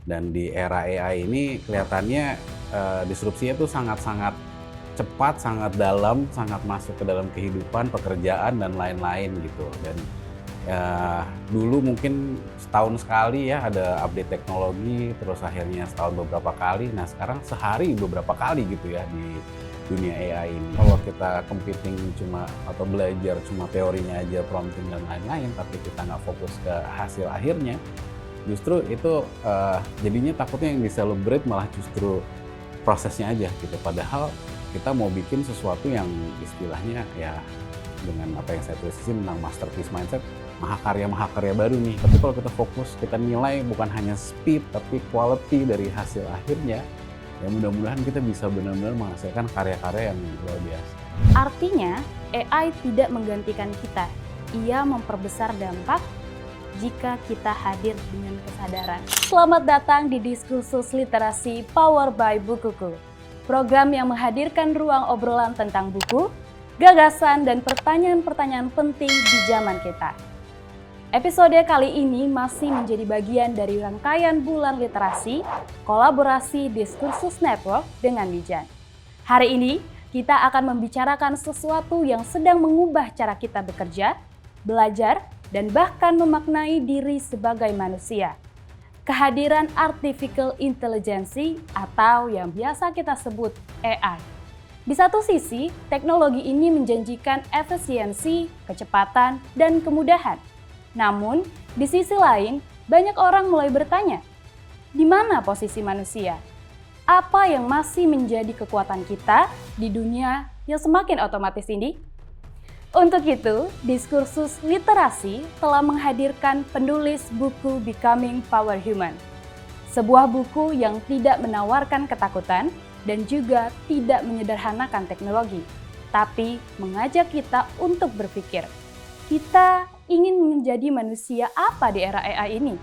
Dan di era AI ini kelihatannya disrupsinya tuh sangat-sangat cepat, sangat dalam, sangat masuk ke dalam kehidupan, pekerjaan dan lain-lain gitu. Dan dulu mungkin setahun sekali ya ada update teknologi, terus akhirnya setahun beberapa kali. Nah sekarang sehari beberapa kali gitu ya di dunia AI ini. Kalau kita computing cuma atau belajar cuma teorinya aja, prompting dan lain-lain, tapi kita nggak fokus ke hasil akhirnya, justru itu jadinya takutnya yang di-celebrate malah justru prosesnya aja gitu. Padahal kita mau bikin sesuatu yang istilahnya ya dengan apa yang saya tulis di sini tentang masterpiece mindset, mahakarya baru nih. Tapi kalau kita fokus, kita nilai bukan hanya speed tapi quality dari hasil akhirnya, ya mudah-mudahan kita bisa benar-benar menghasilkan karya-karya yang luar biasa. Artinya, AI tidak menggantikan kita. Ia memperbesar dampak jika kita hadir dengan kesadaran. Selamat datang di Diskursus Literasi Power by Bukuku. Program yang menghadirkan ruang obrolan tentang buku, gagasan, dan pertanyaan-pertanyaan penting di zaman kita. Episode kali ini masih menjadi bagian dari rangkaian Bulan Literasi, kolaborasi Diskursus Network dengan Wijan. Hari ini, kita akan membicarakan sesuatu yang sedang mengubah cara kita bekerja, belajar, dan bahkan memaknai diri sebagai manusia. Kehadiran Artificial Intelligence atau yang biasa kita sebut AI. Di satu sisi, teknologi ini menjanjikan efisiensi, kecepatan, dan kemudahan. Namun, di sisi lain, banyak orang mulai bertanya, di mana posisi manusia? Apa yang masih menjadi kekuatan kita di dunia yang semakin otomatis ini? Untuk itu, Diskursus Literasi telah menghadirkan penulis buku Becoming Power Human. Sebuah buku yang tidak menawarkan ketakutan dan juga tidak menyederhanakan teknologi, tapi mengajak kita untuk berpikir, kita ingin menjadi manusia apa di era AI ini?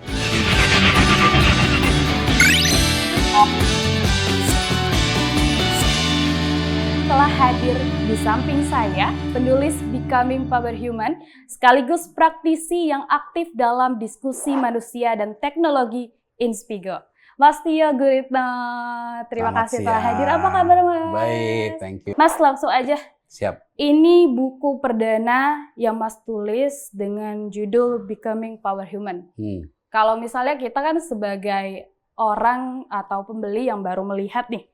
Telah hadir di samping saya, penulis Becoming Power Human, sekaligus praktisi yang aktif dalam diskusi manusia dan teknologi Inspigo. Mas Tio Guritno, terima kasih telah hadir. Apa kabar, Mas? Baik, thank you. Mas, langsung aja. Siap. Ini buku perdana yang Mas tulis dengan judul Becoming Power Human. Kalau misalnya kita kan sebagai orang atau pembeli yang baru melihat nih,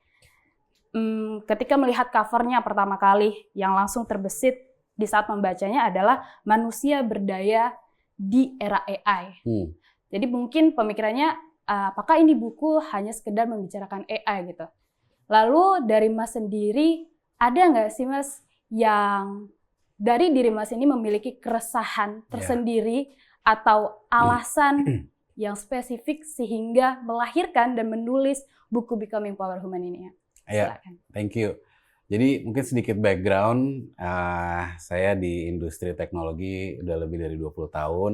ketika melihat covernya pertama kali, yang langsung terbesit di saat membacanya adalah manusia berdaya di era AI. Jadi mungkin pemikirannya, apakah ini buku hanya sekedar membicarakan AI gitu. Lalu dari Mas sendiri, ada nggak sih Mas yang dari diri Mas ini memiliki keresahan tersendiri atau alasan yang spesifik sehingga melahirkan dan menulis buku Becoming Power Human ini ya? Ya, thank you. Jadi mungkin sedikit background, saya di industri teknologi udah lebih dari 20 tahun.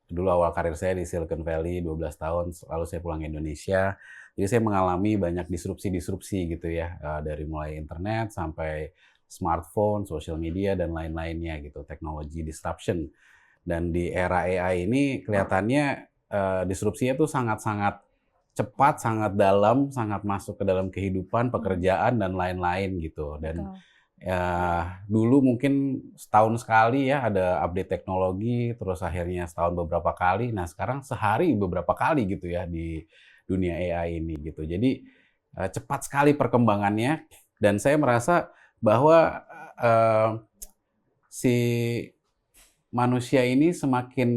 Dulu awal karir saya di Silicon Valley 12 tahun, lalu saya pulang ke Indonesia. Jadi saya mengalami banyak disrupsi gitu ya, dari mulai internet sampai smartphone, social media, dan lain-lainnya gitu, teknologi disruption. Dan di era AI ini kelihatannya disrupsinya tuh sangat-sangat cepat, sangat dalam, sangat masuk ke dalam kehidupan, pekerjaan, dan lain-lain gitu. Dan dulu mungkin setahun sekali ya ada update teknologi, terus akhirnya setahun beberapa kali. Nah sekarang sehari beberapa kali gitu ya di dunia AI ini gitu. Jadi cepat sekali perkembangannya, dan saya merasa bahwa si manusia ini semakin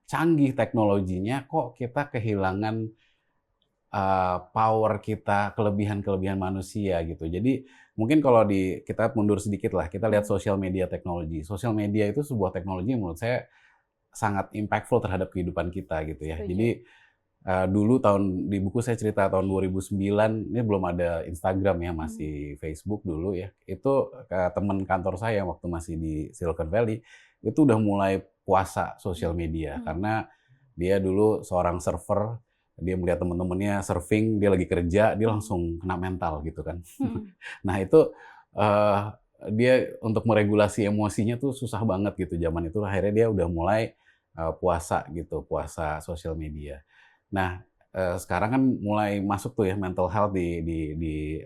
canggih teknologinya, kok kita kehilangan power kita, kelebihan-kelebihan manusia gitu. Jadi mungkin kalau kita mundur sedikit lah, kita lihat social media teknologi. Social media itu sebuah teknologi yang menurut saya sangat impactful terhadap kehidupan kita gitu ya. Jadi dulu di buku saya cerita tahun 2009, ini belum ada Instagram ya, masih Facebook dulu ya. Itu teman kantor saya waktu masih di Silicon Valley, itu udah mulai puasa social media. Karena dia dulu seorang server, dia melihat teman-temannya surfing, dia lagi kerja, dia langsung kena mental gitu kan. Nah itu dia untuk meregulasi emosinya tuh susah banget gitu zaman itu. Akhirnya dia udah mulai puasa gitu, puasa sosial media. Nah, sekarang kan mulai masuk tuh ya mental health di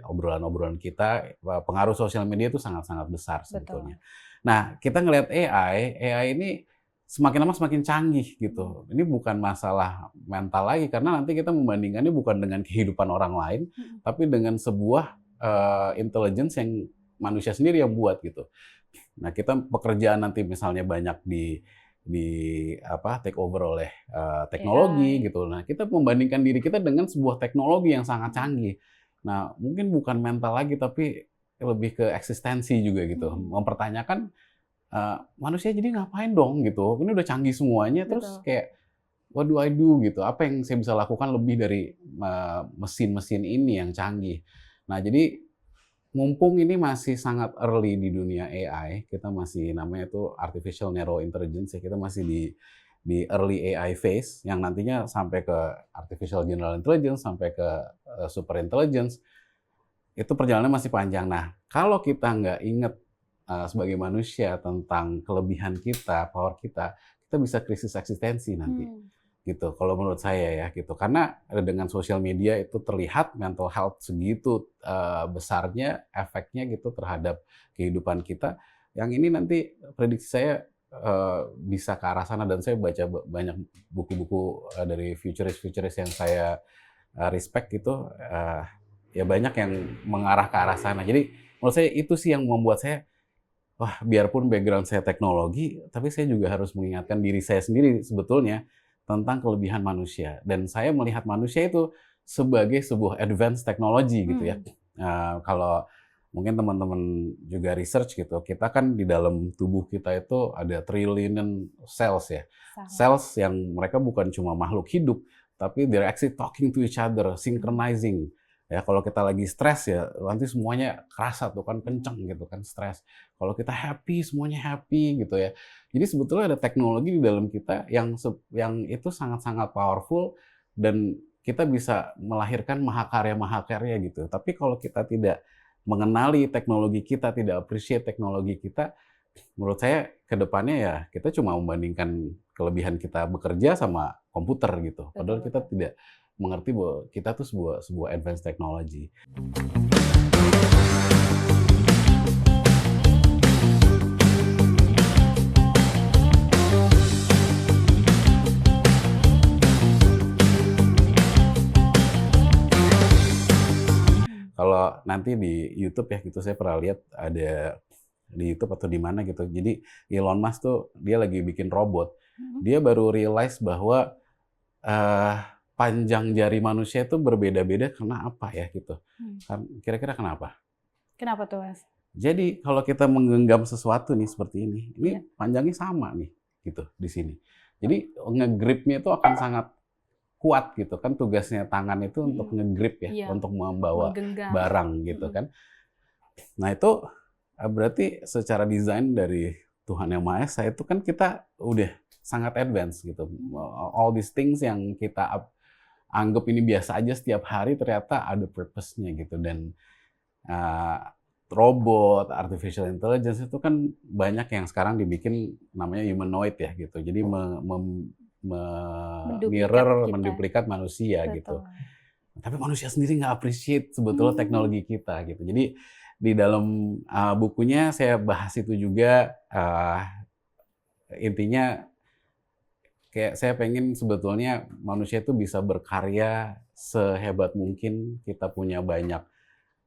obrolan-obrolan kita, pengaruh sosial media itu sangat-sangat besar Betul. sebetulnya. Nah, kita ngelihat AI ini semakin lama semakin canggih gitu. Ini bukan masalah mental lagi karena nanti kita membandingkannya bukan dengan kehidupan orang lain, Mhm. tapi dengan sebuah intelligence yang manusia sendiri yang buat gitu. Nah, kita pekerjaan nanti misalnya banyak di take over oleh teknologi AI. gitu. Nah, kita membandingkan diri kita dengan sebuah teknologi yang sangat Mhm. canggih. Nah, mungkin bukan mental lagi tapi lebih ke eksistensi juga gitu. Mhm. Mempertanyakan manusia jadi ngapain dong gitu. Ini udah canggih semuanya terus Betul. kayak what do I do gitu. Apa yang saya bisa lakukan lebih dari mesin-mesin ini yang canggih. Nah, jadi mumpung ini masih sangat early di dunia AI, kita masih namanya itu artificial narrow intelligence ya, kita masih di early AI phase yang nantinya sampai ke artificial general intelligence, sampai ke super intelligence, itu perjalanannya masih panjang. Nah, kalau kita nggak inget sebagai manusia tentang kelebihan kita, power kita, kita bisa krisis eksistensi nanti Mmm. gitu. Kalau menurut saya ya gitu. Karena dengan sosial media itu terlihat mental health segitu besarnya efeknya gitu terhadap kehidupan kita. Yang ini nanti prediksi saya bisa ke arah sana dan saya baca banyak buku-buku dari futurist-futurist yang saya respect gitu ya banyak yang mengarah ke arah sana. Jadi menurut saya itu sih yang membuat saya wah, biarpun background saya teknologi, tapi saya juga harus mengingatkan diri saya sendiri sebetulnya tentang kelebihan manusia. Dan saya melihat manusia itu sebagai sebuah advance technology gitu ya. Mhm. Kalau mungkin teman-teman juga research gitu, kita kan di dalam tubuh kita itu ada triliunan cells ya. Sangat. Cells yang mereka bukan cuma makhluk hidup, tapi they're actually talking to each other, Mhm. synchronizing. Ya, kalau kita lagi stres ya, nanti semuanya kerasa tuh kan kenceng gitu kan stres. Kalau kita happy, semuanya happy gitu ya. Jadi sebetulnya ada teknologi di dalam kita yang itu sangat-sangat powerful dan kita bisa melahirkan mahakarya-mahakarya gitu. Tapi kalau kita tidak mengenali teknologi kita, tidak appreciate teknologi kita, menurut saya ke depannya ya kita cuma membandingkan kelebihan kita bekerja sama komputer gitu. Betul Padahal kita betul. tidak mengerti bahwa kita tuh sebuah advanced technology. Mmm. Kalau nanti di YouTube ya gitu saya pernah lihat ada di YouTube atau di mana gitu. Jadi Elon Musk tuh dia lagi bikin robot. Mhm. Dia baru realize bahwa eh, panjang jari manusia itu berbeda-beda karena apa ya gitu. Mmm. Kira-kira kenapa? Kenapa tuh, Mas? Jadi kalau kita menggenggam sesuatu nih seperti ini Iya. panjangnya sama nih gitu di sini. Jadi nge-grip-nya itu akan sangat kuat gitu kan tugasnya tangan itu untuk Mhm. nge-grip ya, Iya, untuk membawa menggenggam. barang gitu Mhm. kan. Nah itu berarti secara desain dari Tuhan Yang Maha Esa itu kan kita udah sangat advance gitu. Mmm. All these things yang kita anggap ini biasa aja setiap hari ternyata ada purpose-nya gitu dan uh, robot, artificial intelligence itu kan banyak yang sekarang dibikin namanya humanoid ya gitu. Jadi Menduplikat mirror, kita. menduplikat manusia gitu. Betul. Tapi manusia sendiri nggak appreciate sebetulnya Mmm. teknologi kita gitu. Jadi di dalam bukunya saya bahas itu juga intinya kayak saya pengen sebetulnya manusia itu bisa berkarya sehebat mungkin. Kita punya banyak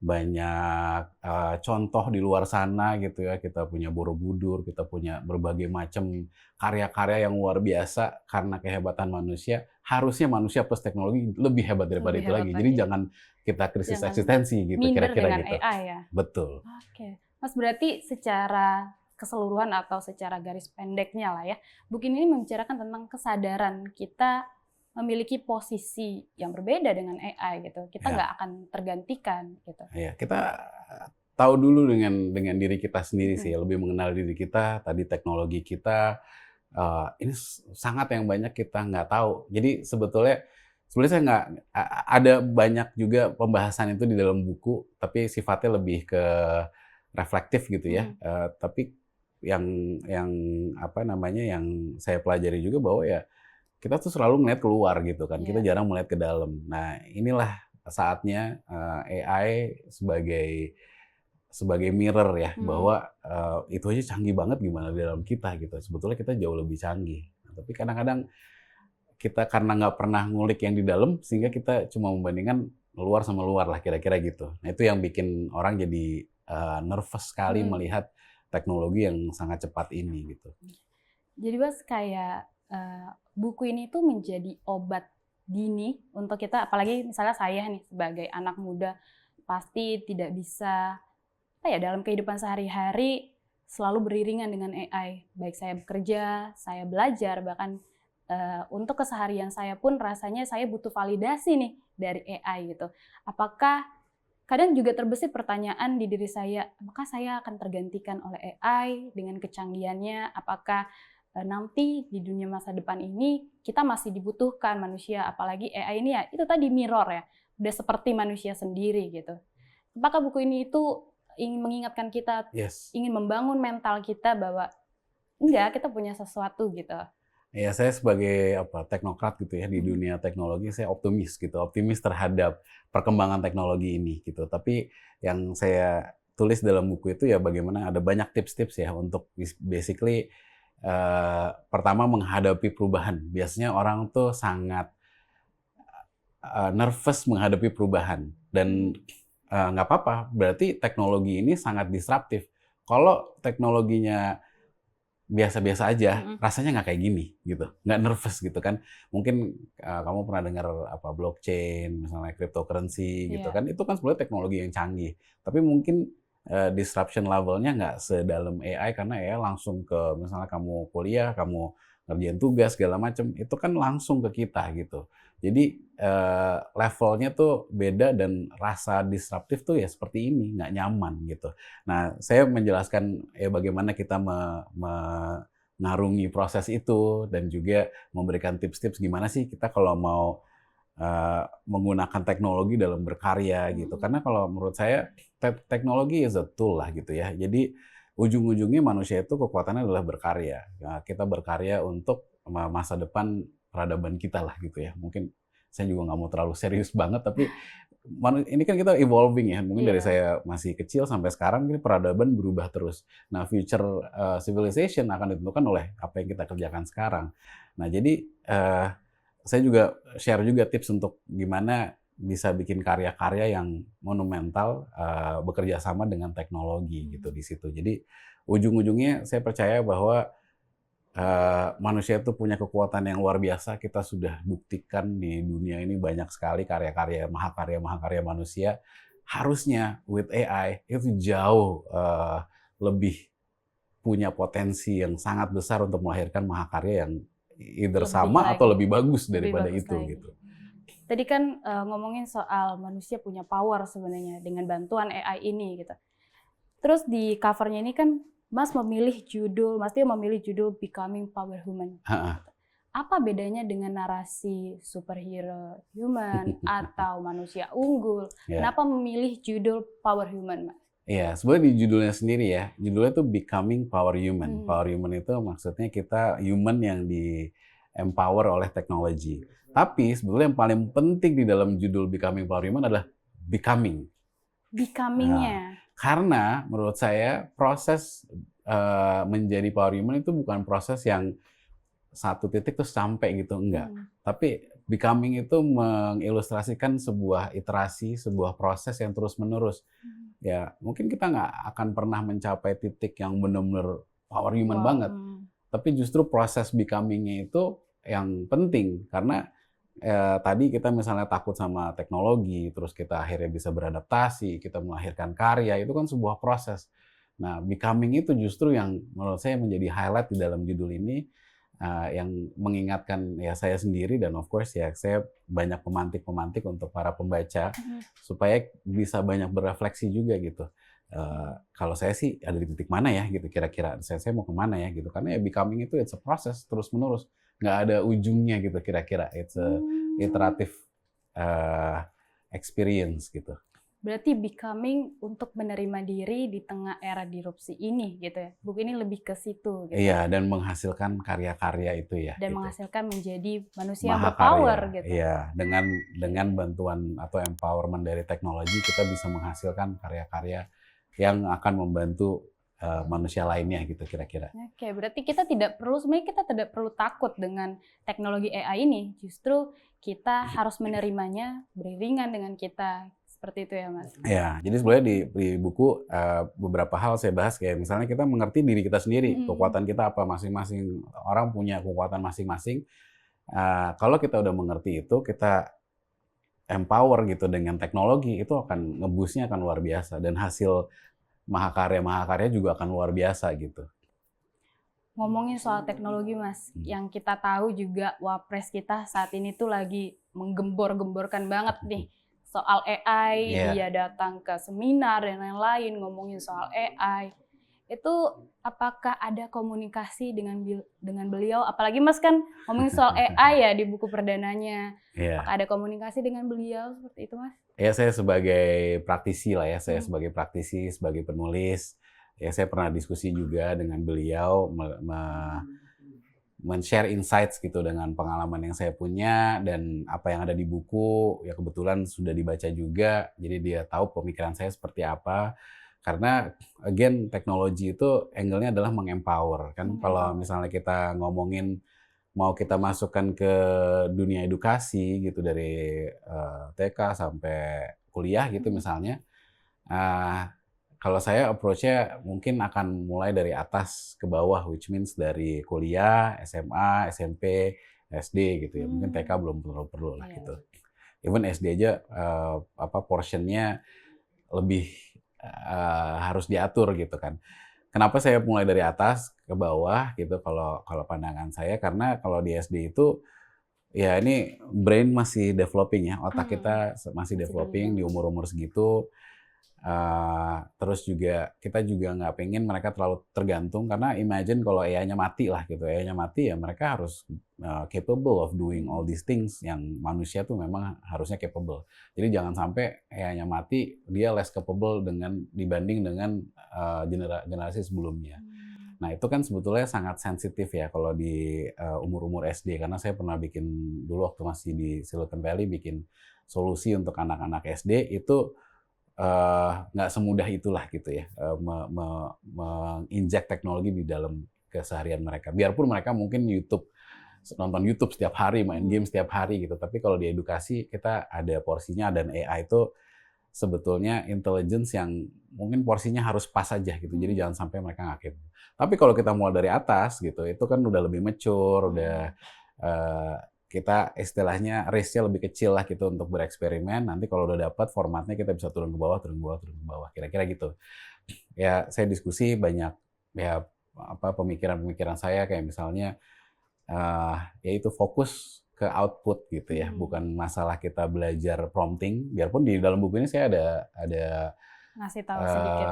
banyak contoh di luar sana gitu ya. Kita punya Borobudur, kita punya berbagai macam karya-karya yang luar biasa karena kehebatan manusia. Harusnya manusia plus teknologi lebih hebat daripada Lebih itu hebat lagi. Jadi lagi. jangan kita krisis Jangan eksistensi gitu, minder kira-kira dengan gitu. AI ya? Betul. Oke. Mas, berarti secara keseluruhan atau secara garis pendeknya lah ya, buku ini membicarakan tentang kesadaran kita memiliki posisi yang berbeda dengan AI gitu. Kita Ya, nggak akan tergantikan gitu. ya. Kita tahu dulu dengan diri kita sendiri sih, Mhm. lebih mengenal diri kita, tadi teknologi kita, ini sangat yang banyak kita nggak tahu. Jadi sebenarnya saya nggak ada banyak juga pembahasan itu di dalam buku, tapi sifatnya lebih ke reflektif gitu ya. Mhm. Tapi yang apa namanya yang saya pelajari juga bahwa ya kita tuh selalu melihat keluar gitu kan, kita Iya. jarang melihat ke dalam. Nah, inilah saatnya AI sebagai mirror ya, Mhm. bahwa itu aja canggih banget gimana di dalam kita gitu. Sebetulnya kita jauh lebih canggih. Nah, tapi kadang-kadang kita karena nggak pernah ngulik yang di dalam, sehingga kita cuma membandingkan luar sama luar lah kira-kira gitu. Nah itu yang bikin orang jadi nervous sekali Mhm. melihat teknologi yang sangat cepat ini gitu. Jadi Mas kayak, buku ini tuh menjadi obat dini untuk kita, apalagi misalnya saya nih sebagai anak muda, pasti tidak bisa, apa ya, dalam kehidupan sehari-hari selalu beriringan dengan AI. Baik saya bekerja, saya belajar, bahkan, untuk keseharian saya pun rasanya saya butuh validasi nih dari AI gitu. Apakah kadang juga terbesit pertanyaan di diri saya, apakah saya akan tergantikan oleh AI dengan kecanggihannya? Apakah nanti di dunia masa depan ini kita masih dibutuhkan manusia, apalagi AI ini ya itu tadi mirror ya, udah seperti manusia sendiri gitu. Apakah buku ini itu ingin mengingatkan kita, Yes. ingin membangun mental kita bahwa enggak, kita punya sesuatu gitu. Ya saya sebagai teknokrat gitu ya di Mhm. dunia teknologi, saya optimis terhadap perkembangan teknologi ini gitu. Tapi yang saya tulis dalam buku itu ya bagaimana ada banyak tips-tips ya untuk basically pertama menghadapi perubahan. Biasanya orang tuh sangat nervous menghadapi perubahan dan Mmm. nggak apa-apa, berarti teknologi ini sangat disruptif. Kalau teknologinya biasa-biasa aja, Mhm. rasanya nggak kayak gini gitu, nggak nervous gitu kan. Mungkin kamu pernah dengar blockchain, misalnya cryptocurrency gitu Iya. kan, itu kan sebenarnya teknologi yang canggih. Tapi mungkin disruption levelnya nggak sedalam AI, karena AI langsung ke misalnya kamu kuliah, kamu ngerjain tugas segala macam, itu kan langsung ke kita gitu. Jadi levelnya tuh beda dan rasa disruptif tuh ya seperti ini, nggak nyaman gitu. Nah, saya menjelaskan ya bagaimana kita mengarungi proses itu dan juga memberikan tips-tips gimana sih kita kalau mau menggunakan teknologi dalam berkarya gitu. Mhm. Karena kalau menurut saya teknologi is a tool lah gitu ya. Jadi ujung-ujungnya manusia itu kekuatannya adalah berkarya. Nah, kita berkarya untuk masa depan peradaban kita lah gitu ya. Mungkin saya juga nggak mau terlalu serius banget, tapi ini kan kita evolving ya. Mungkin dari Iya. saya masih kecil sampai sekarang ini peradaban berubah terus. Nah, future civilization akan ditentukan oleh apa yang kita kerjakan sekarang. Nah, jadi saya juga share juga tips untuk gimana bisa bikin karya-karya yang monumental, bekerja sama dengan teknologi gitu Mhm. di situ. Jadi ujung-ujungnya saya percaya bahwa manusia itu punya kekuatan yang luar biasa. Kita sudah buktikan di dunia ini banyak sekali karya-karya manusia. Harusnya with AI itu jauh lebih punya potensi yang sangat besar untuk melahirkan mahakarya yang either Lebih sama atau lagi, lebih bagus lebih daripada bagus itu lagi. gitu. Tadi kan, ngomongin soal manusia punya power sebenarnya dengan bantuan AI ini gitu. Terus di cover-nya ini kan Mas Tio memilih judul Becoming Power Human. Heeh. Apa bedanya dengan narasi superhero human atau manusia unggul? Ya. Kenapa memilih judul Power Human, Mas? Iya, sebenarnya di judulnya sendiri ya, judulnya tuh Becoming Power Human. Mhm. Power Human itu maksudnya kita human yang di-empower oleh teknologi. Tapi sebetulnya yang paling penting di dalam judul Becoming Power Human adalah becoming. Nah, Becoming-nya. karena menurut saya proses menjadi power human itu bukan proses yang satu titik terus sampai gitu, enggak. Mhm. Tapi becoming itu mengilustrasikan sebuah iterasi, sebuah proses yang terus-menerus. Mhm. Ya, mungkin kita nggak akan pernah mencapai titik yang benar-benar power human Wow, banget. Tapi justru proses becoming-nya itu yang penting. Karena tadi kita misalnya takut sama teknologi, terus kita akhirnya bisa beradaptasi, kita melahirkan karya, itu kan sebuah proses. Nah, becoming itu justru yang menurut saya menjadi highlight di dalam judul ini, yang mengingatkan ya saya sendiri dan of course ya saya banyak pemantik-pemantik untuk para pembaca, mhm. supaya bisa banyak berefleksi juga gitu. Kalau saya sih ada di titik mana ya gitu kira-kira, saya mau ke mana ya gitu, karena ya becoming itu it's a process terus-menerus, nggak ada ujungnya gitu kira-kira, it's a Mmm. iterative, eee, experience gitu. berarti becoming untuk menerima diri di tengah era disrupsi ini gitu ya. Buku ini lebih ke situ gitu. Iya, dan menghasilkan karya-karya itu ya. Dan gitu. menghasilkan menjadi manusia Mahakarya, berpower gitu. Iya, dengan bantuan atau empowerment dari teknologi kita bisa menghasilkan karya-karya yang akan membantu manusia lainnya gitu kira-kira. Oke, berarti sebenarnya kita tidak perlu takut dengan teknologi AI ini. Justru kita harus menerimanya beriringan dengan kita. Seperti itu ya, Mas? Ya, jadi sebenarnya di buku beberapa hal saya bahas kayak misalnya kita mengerti diri kita sendiri, kekuatan kita apa, masing-masing orang punya kekuatan masing-masing. Kalau kita udah mengerti itu, kita empower gitu dengan teknologi, itu akan nge-boost-nya akan luar biasa dan hasil mahakarya juga akan luar biasa gitu. Ngomongin soal teknologi, Mas, yang kita tahu juga Wapres kita saat ini tuh lagi menggembor-gemborkan banget nih soal AI, dia datang ke seminar dan lain-lain ngomongin soal AI. Itu apakah ada komunikasi dengan beliau? Apalagi Mas kan ngomongin soal AI ya di buku perdananya. Apakah ada komunikasi dengan beliau seperti itu, Mas? Ya, saya sebagai praktisi lah ya, saya sebagai praktisi, sebagai penulis, ya saya pernah diskusi juga dengan beliau, men-share insights gitu dengan pengalaman yang saya punya dan apa yang ada di buku, ya kebetulan sudah dibaca juga, jadi dia tahu pemikiran saya seperti apa. Karena again teknologi itu angle-nya adalah mengempower kan. Kalau misalnya kita ngomongin mau kita masukkan ke dunia edukasi gitu dari TK sampai kuliah gitu misalnya, kalau saya approach-nya mungkin akan mulai dari atas ke bawah, which means dari kuliah, SMA, SMP, SD gitu ya. Mungkin TK belum perlu lah gitu. Even SD aja portion-nya lebih harus diatur gitu kan. Kenapa saya mulai dari atas ke bawah gitu kalau pandangan saya, karena kalau di SD itu ya ini brain masih developing ya, otak kita masih developing di umur-umur segitu. Terus juga kita juga nggak pengen mereka terlalu tergantung, karena imagine kalau AI-nya mati lah gitu, AI-nya mati ya mereka harus capable of doing all these things yang manusia tuh memang harusnya capable. Jadi jangan sampai AI-nya mati dia less capable dibanding dengan generasi sebelumnya. Nah itu kan sebetulnya sangat sensitif ya kalau di umur-umur SD, karena saya pernah bikin dulu waktu masih di Silicon Valley bikin solusi untuk anak-anak SD itu nggak semudah itulah gitu ya, menginjek teknologi di dalam keseharian mereka. Biarpun mereka mungkin nonton YouTube setiap hari, main game setiap hari gitu, tapi kalau di edukasi kita ada porsinya, dan AI itu sebetulnya intelligence yang mungkin porsinya harus pas aja gitu, jadi jangan sampai mereka ngakib. Tapi kalau kita mulai dari atas gitu, itu kan udah lebih mature, udah kita istilahnya risk-nya lebih kecil lah gitu untuk bereksperimen. Nanti kalau udah dapat formatnya kita bisa turun ke bawah, kira-kira gitu. Ya saya diskusi banyak ya pemikiran-pemikiran saya kayak misalnya yaitu fokus ke output gitu ya, bukan masalah kita belajar prompting. Biarpun di dalam buku ini saya ada ngasih tahu sedikit.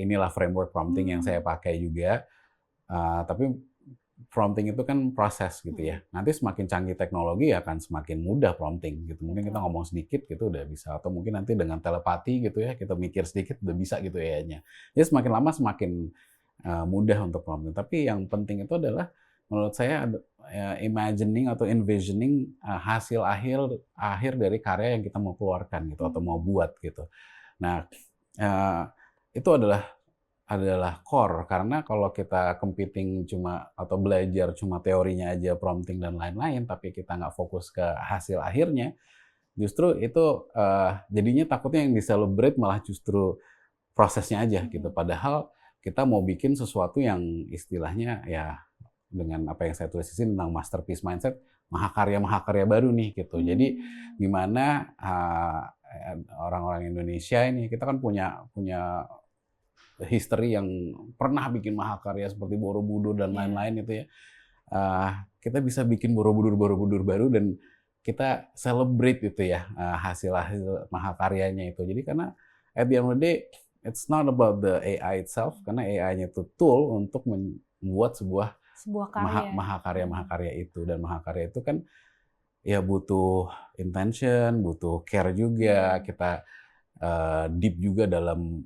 Inilah framework prompting yang saya pakai juga. Tapi prompting itu kan proses gitu ya. Nanti semakin canggih teknologi akan semakin mudah prompting gitu. Mungkin kita ngomong sedikit gitu udah bisa, atau mungkin nanti dengan telepati gitu ya, kita mikir sedikit udah bisa gitu ya. Jadi semakin lama semakin mudah untuk prompting. Tapi yang penting itu adalah menurut saya imagining atau envisioning hasil akhir dari karya yang kita mau keluarkan gitu atau mau buat gitu. Nah, itu adalah core, karena kalau kita competing cuma atau belajar cuma teorinya aja, prompting dan lain-lain, tapi kita nggak fokus ke hasil akhirnya, justru itu jadinya takutnya yang di-celebrate malah justru prosesnya aja gitu. Padahal kita mau bikin sesuatu yang istilahnya ya dengan apa yang saya tulis di sini tentang masterpiece mindset, mahakarya baru nih gitu. Jadi gimana orang-orang Indonesia ini, kita kan punya history yang pernah bikin mahakarya seperti Borobudur dan lain-lain itu ya. Kita bisa bikin Borobudur baru dan kita celebrate itu ya hasil mahakaryanya itu. Jadi karena at the end of the day it's not about the AI itself, karena AI-nya itu tool untuk membuat sebuah karya. mahakarya itu, dan mahakarya itu kan ya butuh intention, butuh care juga. Kita deep juga dalam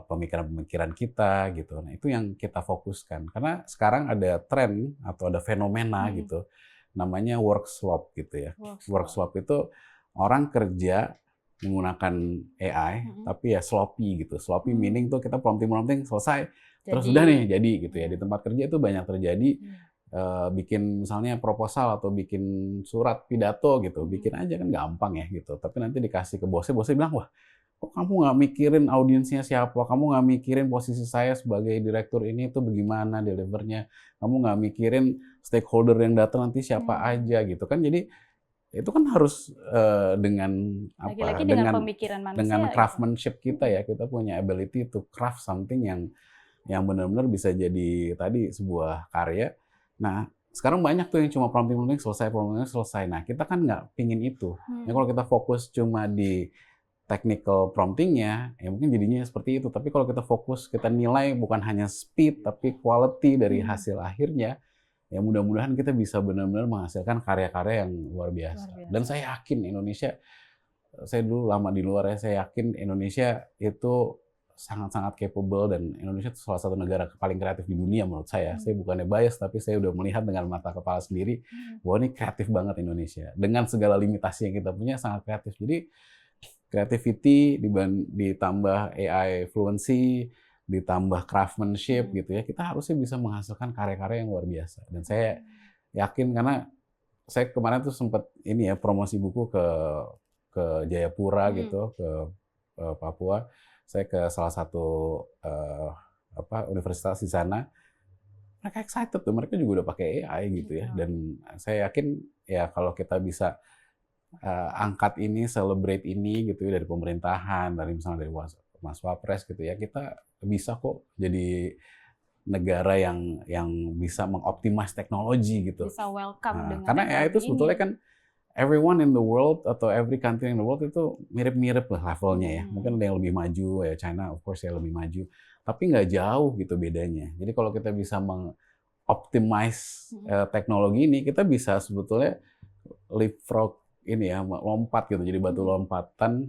pemikiran-pemikiran kita gitu. Nah, itu yang kita fokuskan. Karena sekarang ada tren atau ada fenomena gitu, namanya work slop gitu ya. Work slop itu orang kerja menggunakan AI, tapi ya sloppy gitu. Sloppy meaning tuh kita prompting selesai, terus udah nih jadi gitu ya. Di tempat kerja itu banyak terjadi, bikin misalnya proposal atau bikin surat pidato gitu, bikin aja kan gampang ya gitu. Tapi nanti dikasih ke bosnya bilang, wah kok kamu nggak mikirin audiensnya siapa, kamu nggak mikirin posisi saya sebagai direktur ini tuh bagaimana delivernya, kamu nggak mikirin stakeholder yang datang nanti siapa aja gitu kan. Jadi itu kan harus dengan apa? Lagi-lagi dengan pemikiran manusia, dengan craftsmanship kita ya, kita punya ability to craft something yang benar-benar bisa jadi tadi sebuah karya. Nah, sekarang banyak tuh yang cuma prompting selesai. Nah, kita kan nggak pingin itu. Ya, kalau kita fokus cuma di technical promptingnya, ya mungkin jadinya seperti itu. Tapi kalau kita fokus, kita nilai bukan hanya speed, tapi quality dari hasil akhirnya, ya mudah-mudahan kita bisa benar-benar menghasilkan karya-karya yang luar biasa. Dan saya yakin Indonesia, saya dulu lama di luar ya, saya yakin Indonesia itu sangat-sangat capable dan Indonesia itu salah satu negara paling kreatif di dunia menurut saya. Saya bukannya bias, tapi saya udah melihat dengan mata kepala sendiri bahwa ini kreatif banget Indonesia. Dengan segala limitasi yang kita punya, sangat kreatif. Jadi creativity ditambah AI fluency, ditambah craftsmanship gitu ya, kita harusnya bisa menghasilkan karya-karya yang luar biasa. Dan saya yakin karena saya kemarin tuh sempat ini ya promosi buku ke Jayapura gitu, ke Papua. Saya ke salah satu universitas di sana. Mereka excited tuh, mereka juga udah pakai AI gitu ya. Dan saya yakin ya kalau kita bisa angkat ini, celebrate ini gitu ya dari pemerintahan, dari misalnya dari Mas Wapres gitu ya, kita bisa kok jadi negara yang bisa mengoptimize teknologi gitu. Bisa welcome dengan karena AI itu sebetulnya kan everyone in the world atau every country in the world itu mirip-mirip lah levelnya ya. Mungkin ada yang lebih maju ya, China of course ya lebih maju, tapi nggak jauh gitu bedanya. Jadi kalau kita bisa mengoptimize teknologi ini, kita bisa sebetulnya leapfrog ini ya, lompat gitu, jadi batu lompatan,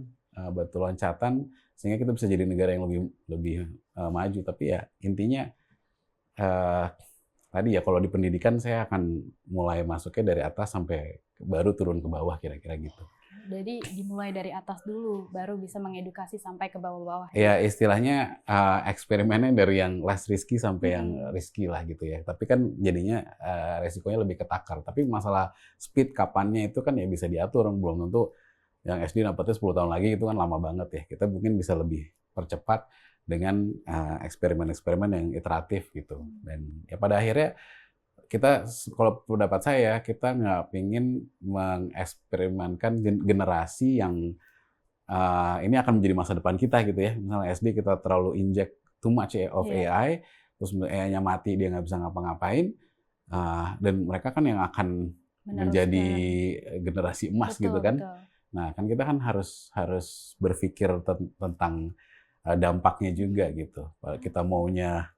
batu loncatan, sehingga kita bisa jadi negara yang lebih maju. Tapi ya intinya tadi ya kalau di pendidikan saya akan mulai masuknya dari atas sampai baru turun ke bawah kira-kira gitu. Jadi dimulai dari atas dulu, baru bisa mengedukasi sampai ke bawah-bawah. Ya istilahnya eksperimennya dari yang less risky sampai yang risky lah gitu ya. Tapi kan jadinya resikonya lebih ketakar. Tapi masalah speed kapannya itu kan ya bisa diatur. Belum tentu yang SD dapetnya 10 tahun lagi itu kan lama banget ya. Kita mungkin bisa lebih percepat dengan eksperimen-eksperimen yang iteratif gitu. Dan ya pada akhirnya kita, kalau pendapat saya, kita nggak pingin mengeksperimenkan generasi yang ini akan menjadi masa depan kita gitu ya. Misalnya SD kita terlalu inject too much of AI, terus AI-nya mati, dia nggak bisa ngapa-ngapain, dan mereka kan yang akan menjadi generasi emas gitu kan. Betul. Nah kan kita kan harus berpikir tentang dampaknya juga gitu. Kita maunya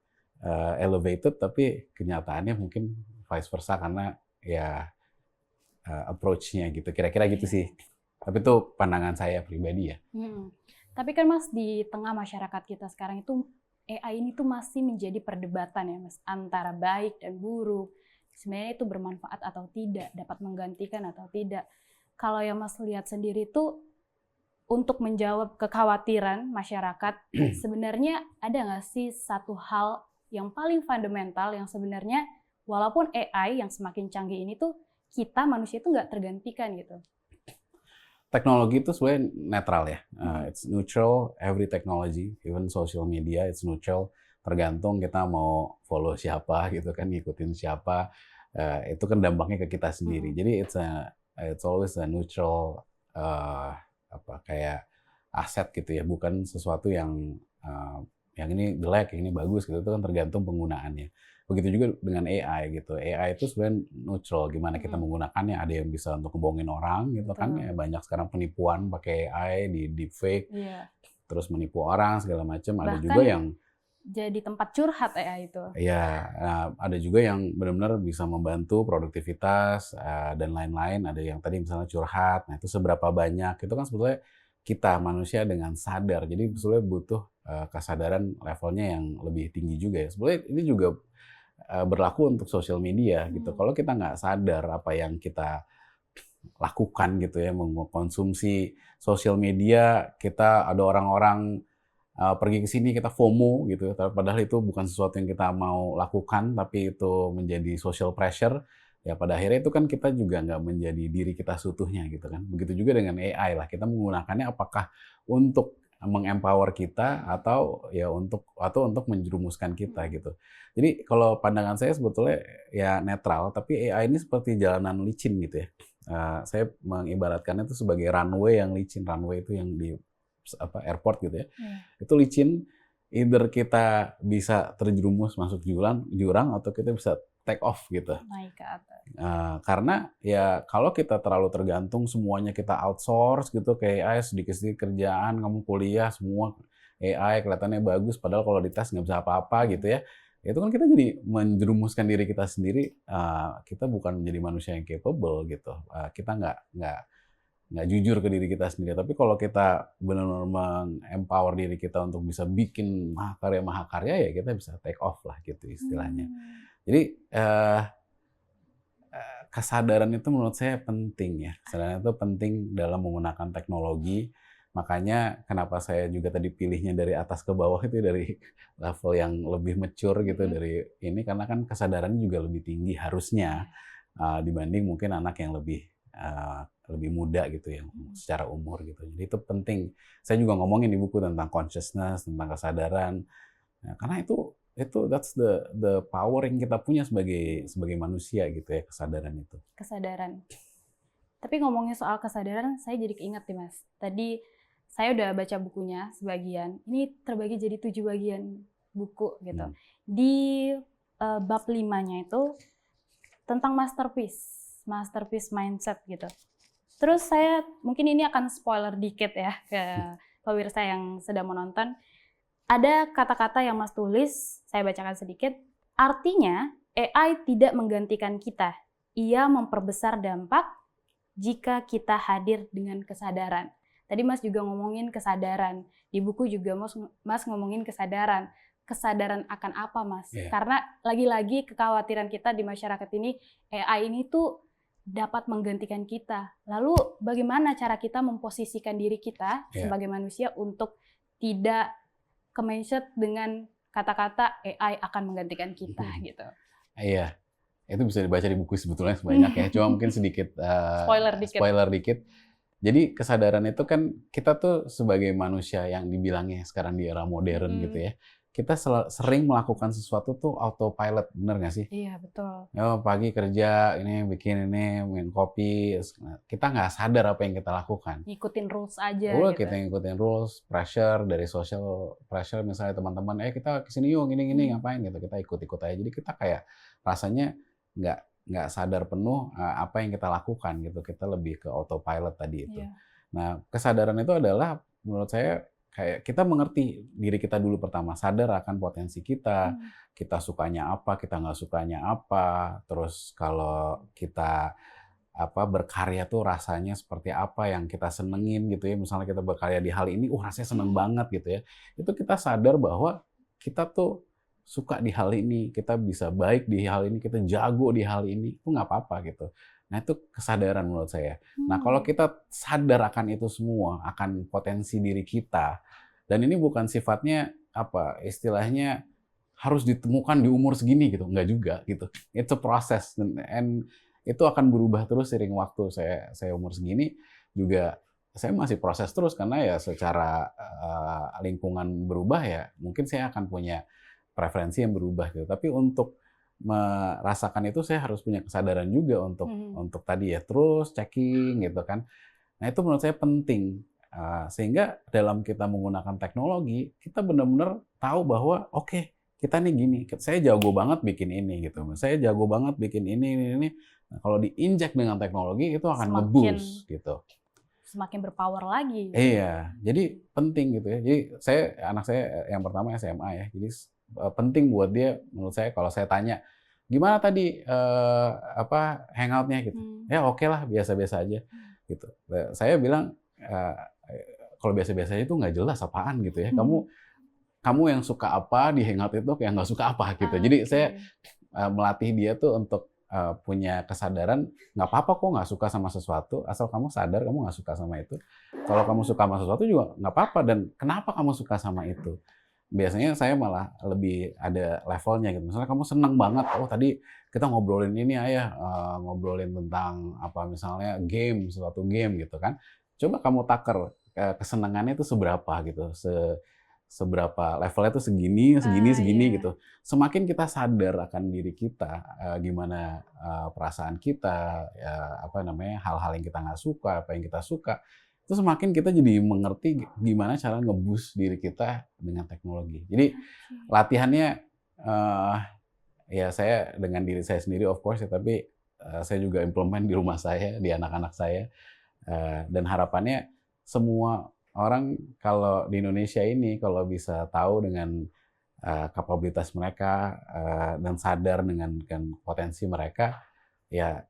elevated, tapi kenyataannya mungkin vice versa karena ya approach-nya gitu. Kira-kira gitu sih. Tapi itu pandangan saya pribadi ya. Tapi kan Mas, di tengah masyarakat kita sekarang itu AI ini tuh masih menjadi perdebatan ya Mas, antara baik dan buruk. Sebenarnya itu bermanfaat atau tidak, dapat menggantikan atau tidak. Kalau yang Mas lihat sendiri tuh untuk menjawab kekhawatiran masyarakat, sebenarnya ada nggak sih satu hal yang paling fundamental yang sebenarnya walaupun AI yang semakin canggih ini tuh kita manusia itu nggak tergantikan gitu? Teknologi itu sebenarnya netral ya. It's neutral, every technology, even social media, it's neutral. Tergantung kita mau follow siapa gitu kan, ngikutin siapa. Itu kan dampaknya ke kita sendiri. Jadi it's always a neutral kayak aset gitu ya, bukan sesuatu yang ini jelek, yang ini bagus gitu. Itu kan tergantung penggunaannya. Begitu juga dengan AI gitu. AI itu sebenarnya neutral, gimana kita menggunakannya. Ada yang bisa untuk ngebohongin orang gitu. Betul. Kan ya, banyak sekarang penipuan pakai AI di deepfake, terus menipu orang segala macam. Ada juga yang jadi tempat curhat AI itu. Iya, ada juga yang benar-benar bisa membantu produktivitas dan lain-lain. Ada yang tadi misalnya curhat. Nah itu seberapa banyak itu kan sebetulnya kita manusia dengan sadar. Jadi sebenarnya butuh kesadaran levelnya yang lebih tinggi juga ya. Sebenarnya ini juga berlaku untuk sosial media gitu. Kalau kita nggak sadar apa yang kita lakukan gitu ya, mengkonsumsi sosial media, kita ada orang-orang pergi ke sini kita FOMO gitu, padahal itu bukan sesuatu yang kita mau lakukan, tapi itu menjadi social pressure. Ya pada akhirnya itu kan kita juga nggak menjadi diri kita seutuhnya gitu kan. Begitu juga dengan AI lah, kita menggunakannya apakah untuk mengempower kita atau ya untuk menjerumuskan kita gitu. Jadi kalau pandangan saya sebetulnya ya netral, tapi AI ini seperti jalanan licin gitu ya. Saya mengibaratkannya itu sebagai runway yang licin. Runway itu yang di airport gitu ya. Itu licin, either kita bisa terjerumus masuk jurang atau kita bisa take off gitu. Naik ke atas. Karena ya kalau kita terlalu tergantung semuanya kita outsource gitu ke AI, sedikit-sedikit kerjaan, kamu kuliah semua AI kelihatannya bagus, padahal kalau dites nggak bisa apa-apa gitu ya. Itu kan kita jadi menjerumuskan diri kita sendiri, kita bukan menjadi manusia yang capable gitu. Kita nggak jujur ke diri kita sendiri. Tapi kalau kita benar-benar meng-empower diri kita untuk bisa bikin mahakarya-mahakarya, ya kita bisa take off lah gitu istilahnya. Jadi kesadaran itu menurut saya penting ya. Kesadaran itu penting dalam menggunakan teknologi. Makanya kenapa saya juga tadi pilihnya dari atas ke bawah itu dari level yang lebih mature gitu dari ini, karena kan kesadarannya juga lebih tinggi harusnya dibanding mungkin anak yang lebih muda gitu ya secara umur gitu. Jadi itu penting. Saya juga ngomongin di buku tentang consciousness, tentang kesadaran. Nah, karena itu that's the power yang kita punya sebagai manusia gitu ya, kesadaran itu. Kesadaran. Tapi ngomongin soal kesadaran, saya jadi keinget nih Mas. Tadi saya udah baca bukunya sebagian. Ini terbagi jadi 7 bagian buku gitu. Di bab 5-nya itu tentang masterpiece mindset gitu. Terus saya mungkin ini akan spoiler dikit ya ke pemirsa yang sedang menonton. Ada kata-kata yang Mas tulis, saya bacakan sedikit. Artinya AI tidak menggantikan kita. Ia memperbesar dampak jika kita hadir dengan kesadaran. Tadi Mas juga ngomongin kesadaran. Di buku juga Mas ngomongin kesadaran. Kesadaran akan apa, Mas? Karena lagi-lagi kekhawatiran kita di masyarakat ini, AI ini tuh dapat menggantikan kita. Lalu bagaimana cara kita memposisikan diri kita sebagai manusia untuk tidak ke-mindset dengan kata-kata AI akan menggantikan kita gitu. Iya, itu bisa dibaca di buku sebetulnya sebanyak ya. Cuma mungkin sedikit spoiler dikit. Jadi kesadaran itu kan kita tuh sebagai manusia yang dibilangnya sekarang di era modern gitu ya. Kita sering melakukan sesuatu tuh autopilot, bener nggak sih? Iya, betul. Ya, pagi kerja, ini bikin ini, minum kopi. Kita nggak sadar apa yang kita lakukan. Ngikutin rules aja gitu. gitu. Kita ngikutin rules, pressure dari social pressure, misalnya teman-teman, kita kesini yuk, gini-gini, ngapain gitu. Kita ikut-ikut aja. Jadi kita kayak rasanya nggak sadar penuh apa yang kita lakukan gitu. Kita lebih ke autopilot tadi itu. Nah, kesadaran itu adalah menurut saya kayak kita mengerti diri kita dulu pertama, sadar akan potensi kita, kita sukanya apa, kita nggak sukanya apa, terus kalau kita berkarya tuh rasanya seperti apa yang kita senengin gitu ya, misalnya kita berkarya di hal ini, rasanya seneng banget gitu ya, itu kita sadar bahwa kita tuh suka di hal ini, kita bisa baik di hal ini, kita jago di hal ini, itu nggak apa-apa gitu. Nah itu kesadaran menurut saya. Nah kalau kita sadar akan itu semua, akan potensi diri kita, dan ini bukan sifatnya istilahnya harus ditemukan di umur segini gitu, nggak juga gitu. It's a process, and itu akan berubah terus seiring waktu. Saya umur segini juga saya masih proses terus karena ya secara lingkungan berubah ya, mungkin saya akan punya preferensi yang berubah gitu. Tapi untuk merasakan itu saya harus punya kesadaran juga untuk tadi ya terus checking gitu kan. Nah itu menurut saya penting sehingga dalam kita menggunakan teknologi kita benar-benar tahu bahwa oke, kita nih gini, saya jago banget bikin ini gitu, saya jago banget bikin ini. Nah, kalau diinjek dengan teknologi itu akan nge-boost gitu. Semakin berpower lagi. Iya, jadi penting gitu ya. Jadi anak saya yang pertama SMA ya, jadi penting buat dia menurut saya kalau saya tanya gimana tadi hangoutnya gitu, ya oke lah biasa-biasa aja gitu. Saya bilang kalau biasa-biasanya itu nggak jelas apaan gitu ya. Hmm. Kamu yang suka apa di Hangout itu yang nggak suka apa gitu. Jadi saya melatih dia tuh untuk punya kesadaran, nggak apa-apa kok nggak suka sama sesuatu, asal kamu sadar kamu nggak suka sama itu. Kalau kamu suka sama sesuatu juga nggak apa-apa, dan kenapa kamu suka sama itu. Biasanya saya malah lebih ada levelnya gitu. Misalnya kamu seneng banget, oh tadi kita ngobrolin ini ayah, ngobrolin tentang apa misalnya game, suatu game gitu kan. Coba kamu takar kesenangannya itu seberapa gitu, seberapa levelnya tuh segini, segini Iya. gitu. Semakin kita sadar akan diri kita, gimana perasaan kita, ya, apa namanya, hal-hal yang kita nggak suka, apa yang kita suka, itu semakin kita jadi mengerti gimana cara nge-boost diri kita dengan teknologi. Jadi latihannya, eh, ya saya dengan diri saya sendiri of course ya, tapi saya juga implement di rumah saya, di anak-anak saya. Dan harapannya semua orang kalau di Indonesia ini kalau bisa tahu dengan kapabilitas mereka dan sadar dengan potensi mereka, ya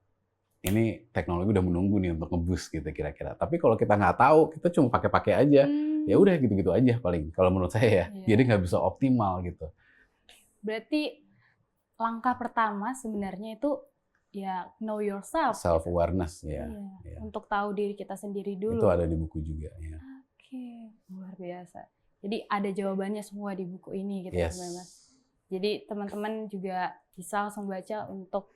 ini teknologi udah menunggu nih untuk nge-boost gitu kira-kira. Tapi kalau kita nggak tahu, kita cuma pakai-pakai aja, ya udah gitu-gitu aja paling kalau menurut saya ya. Iya. Jadi nggak bisa optimal gitu. Berarti langkah pertama sebenarnya itu ya know yourself. Self awareness ya. Iya. Ya. Untuk tahu diri kita sendiri dulu. Itu ada di buku juga ya. Oke, luar biasa. Jadi ada jawabannya semua di buku ini gitu Yes. sebenarnya, Mas. Jadi teman-teman juga bisa langsung baca untuk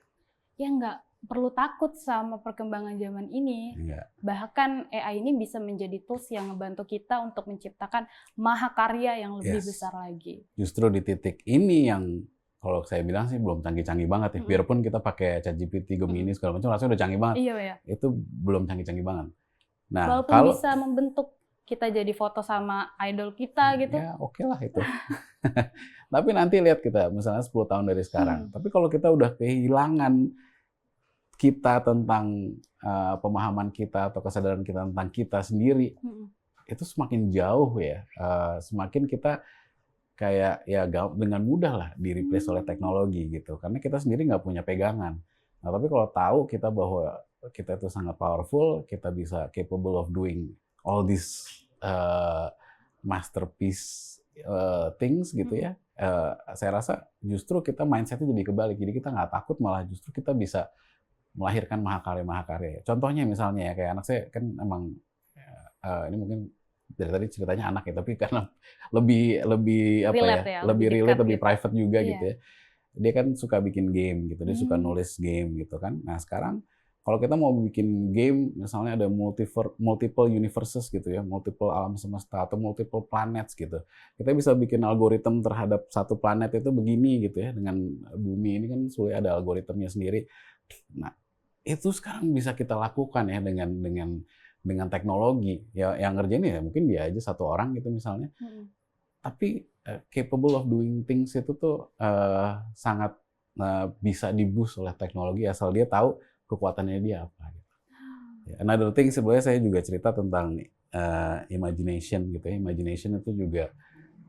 ya nggak perlu takut sama perkembangan zaman ini. Enggak. Bahkan AI ini bisa menjadi tools yang membantu kita untuk menciptakan mahakarya yang lebih Yes. besar lagi. Justru di titik ini yang kalau saya bilang sih belum canggih-canggih banget ya. Mm-mm. Biarpun kita pakai ChatGPT, Gemini segala macam rasanya udah canggih banget. Iya ya. Itu belum canggih-canggih banget. Nah, Walaupun kalau bisa membentuk kita jadi foto sama idol kita gitu. ya oke lah itu. Tapi nanti lihat kita misalnya 10 tahun dari sekarang. Tapi kalau kita udah kehilangan kita tentang pemahaman kita atau kesadaran kita tentang kita sendiri, itu semakin jauh ya. Semakin kita kayak ya dengan mudah lah di-replace oleh teknologi gitu. Karena kita sendiri nggak punya pegangan. Nah, tapi kalau tahu kita bahwa kita itu sangat powerful, kita bisa capable of doing all these masterpiece things gitu ya. Saya rasa justru kita mindsetnya jadi kebalik. Jadi kita nggak takut, malah justru kita bisa melahirkan mahakarya-mahakarya. Contohnya misalnya ya kayak anak saya kan emang ini mungkin dari tadi ceritanya anak ya, tapi karena lebih apa Relate ya, ya, lebih lebih relate, dekat lebih gitu. private juga Iya. gitu ya. Dia kan suka bikin game gitu, dia suka nulis game gitu kan. Nah sekarang kalau kita mau bikin game, misalnya ada multiple universes gitu ya, multiple alam semesta atau multiple planets gitu. Kita bisa bikin algoritma terhadap satu planet itu begini gitu ya, dengan bumi ini kan sudah ada algoritmnya sendiri. Nah itu sekarang bisa kita lakukan ya dengan teknologi. Ya yang ngerjain ya mungkin dia aja satu orang gitu misalnya. Tapi capable of doing things itu tuh sangat bisa di-boost oleh teknologi asal dia tahu kekuatannya dia apa. Gitu. Another thing sebenarnya saya juga cerita tentang imagination gitu ya. Imagination itu juga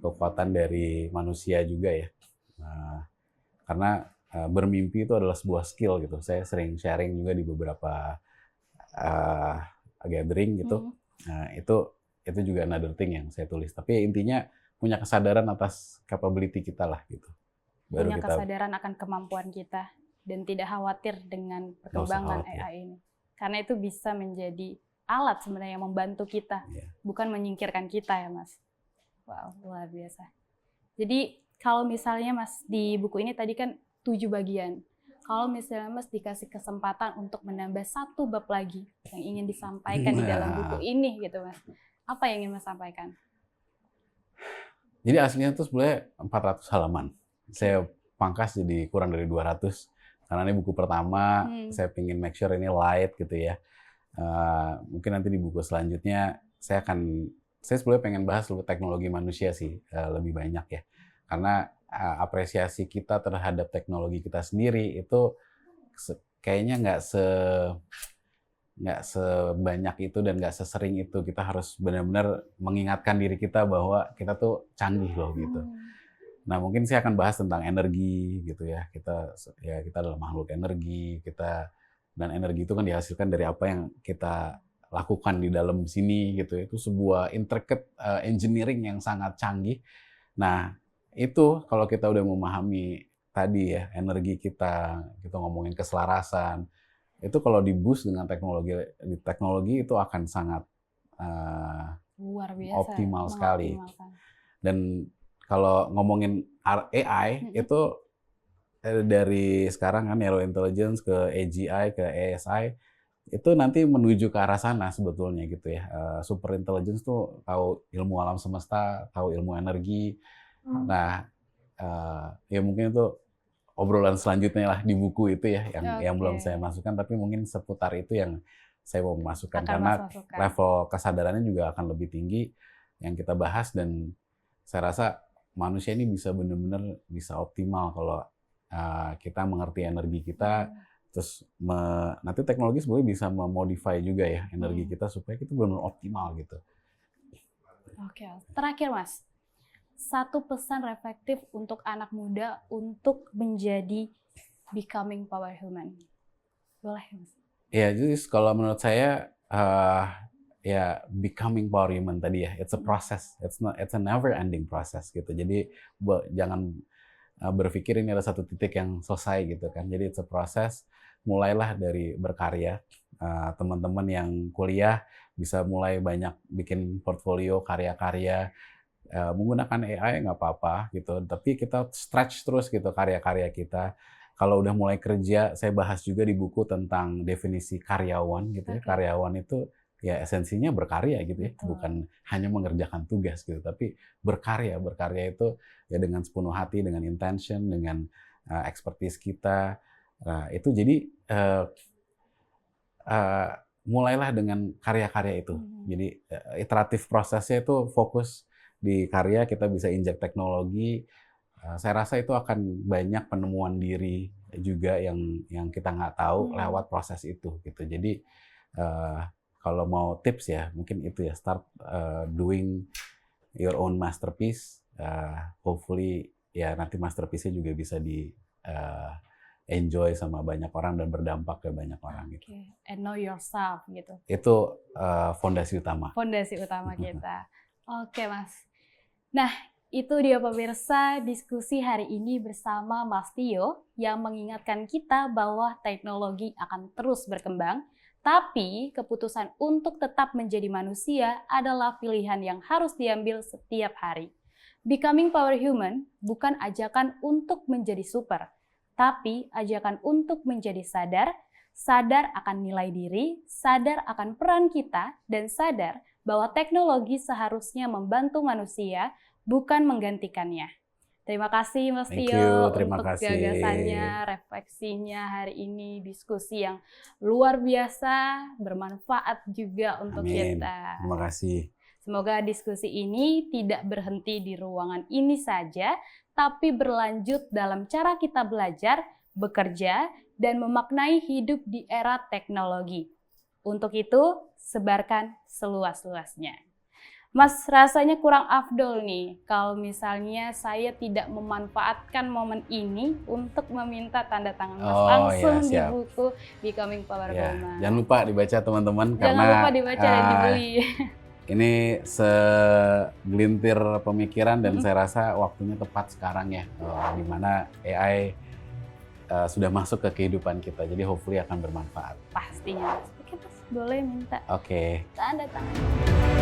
kekuatan dari manusia juga ya. Karena bermimpi itu adalah sebuah skill gitu. Saya sering sharing juga di beberapa gathering gitu. Nah, itu juga another thing yang saya tulis. Tapi intinya punya kesadaran atas capability kita lah gitu. Baru Punya kita kesadaran akan kemampuan kita dan tidak khawatir dengan perkembangan khawatir. AI ini. Karena itu bisa menjadi alat sebenarnya yang membantu kita, bukan menyingkirkan kita ya Mas. Wow, luar biasa. Jadi kalau misalnya Mas di buku ini tadi kan 7 bagian. Kalau misalnya Mas dikasih kesempatan untuk menambah 1 bab lagi yang ingin disampaikan di dalam buku ini gitu Mas. Apa yang ingin Mas sampaikan? Jadi aslinya itu sebenarnya 400 halaman. Saya pangkas jadi kurang dari 200. Karena ini buku pertama, saya pengen make sure ini light gitu ya. Mungkin nanti di buku selanjutnya saya sebenarnya pengen bahas teknologi manusia sih lebih banyak ya. Karena apresiasi kita terhadap teknologi kita sendiri itu kayaknya nggak sebanyak itu dan nggak sesering itu. Kita harus benar-benar mengingatkan diri kita bahwa kita tuh canggih loh gitu. Nah mungkin saya akan bahas tentang energi gitu ya. Kita adalah makhluk energi, dan energi itu kan dihasilkan dari apa yang kita lakukan di dalam sini gitu. Itu sebuah intricate engineering yang sangat canggih. Nah, itu kalau kita udah memahami tadi ya, energi kita ngomongin keselarasan, itu kalau di-boost dengan teknologi itu akan sangat Luar biasa. optimal sekali. Mengoptimalkan. Dan kalau ngomongin AI itu dari sekarang kan Neuro Intelligence ke AGI ke ASI itu nanti menuju ke arah sana sebetulnya gitu ya. Super intelligence tuh tahu ilmu alam semesta, tahu ilmu energi. Nah, ya mungkin itu obrolan selanjutnya lah di buku itu ya yang belum saya masukkan, tapi mungkin seputar itu yang saya mau masukkan karena level kesadarannya juga akan lebih tinggi yang kita bahas, dan saya rasa manusia ini bisa benar-benar bisa optimal kalau kita mengerti energi kita, terus nanti teknologi sebenarnya bisa memodify juga ya energi kita supaya kita benar-benar optimal gitu. Oke, terakhir Mas, satu pesan reflektif untuk anak muda untuk menjadi becoming power human. Boleh Mas? Ya, jadi kalau menurut saya ya becoming power human tadi ya, it's a process, it's a never ending process gitu. Jadi jangan berpikir ini ada satu titik yang selesai gitu kan. Jadi it's a process. Mulailah dari berkarya. Teman-teman yang kuliah bisa mulai banyak bikin portfolio karya-karya menggunakan AI nggak apa-apa gitu. Tapi kita stretch terus gitu karya-karya kita. Kalau udah mulai kerja, saya bahas juga di buku tentang definisi karyawan gitu ya. Karyawan itu ya esensinya berkarya gitu ya, bukan hanya mengerjakan tugas gitu, tapi berkarya. Berkarya itu ya dengan sepenuh hati, dengan intention, dengan expertise kita. Itu jadi mulailah dengan karya-karya itu. Jadi iteratif prosesnya itu fokus di karya, kita bisa injek teknologi. Saya rasa itu akan banyak penemuan diri juga yang kita nggak tahu lewat proses itu gitu. Jadi kalau mau tips ya mungkin itu ya, start doing your own masterpiece. Hopefully ya nanti masterpiece-nya juga bisa di enjoy sama banyak orang dan berdampak ke banyak orang gitu. And know yourself gitu. Itu fondasi utama. Fondasi utama kita. Oke Mas. Nah, itu dia pemirsa diskusi hari ini bersama Mas Tio yang mengingatkan kita bahwa teknologi akan terus berkembang, tapi keputusan untuk tetap menjadi manusia adalah pilihan yang harus diambil setiap hari. Becoming Power Human bukan ajakan untuk menjadi super, tapi ajakan untuk menjadi sadar, sadar akan nilai diri, sadar akan peran kita, dan sadar bahwa teknologi seharusnya membantu manusia, bukan menggantikannya. Terima kasih Mas Tio untuk gagasannya, refleksinya hari ini, diskusi yang luar biasa, bermanfaat juga untuk kita. Terima kasih. Semoga diskusi ini tidak berhenti di ruangan ini saja, tapi berlanjut dalam cara kita belajar, bekerja, dan memaknai hidup di era teknologi. Untuk itu, sebarkan seluas-luasnya. Mas, rasanya kurang afdol nih kalau misalnya saya tidak memanfaatkan momen ini untuk meminta tanda tangan Mas langsung di buku Becoming Power Human. Jangan lupa dibaca teman-teman, karena lupa dibaca dan dibeli. Ini segelintir pemikiran dan saya rasa waktunya tepat sekarang ya, di mana AI sudah masuk ke kehidupan kita, jadi hopefully akan bermanfaat. Pastinya. Oke Mas, boleh minta tanda tangan.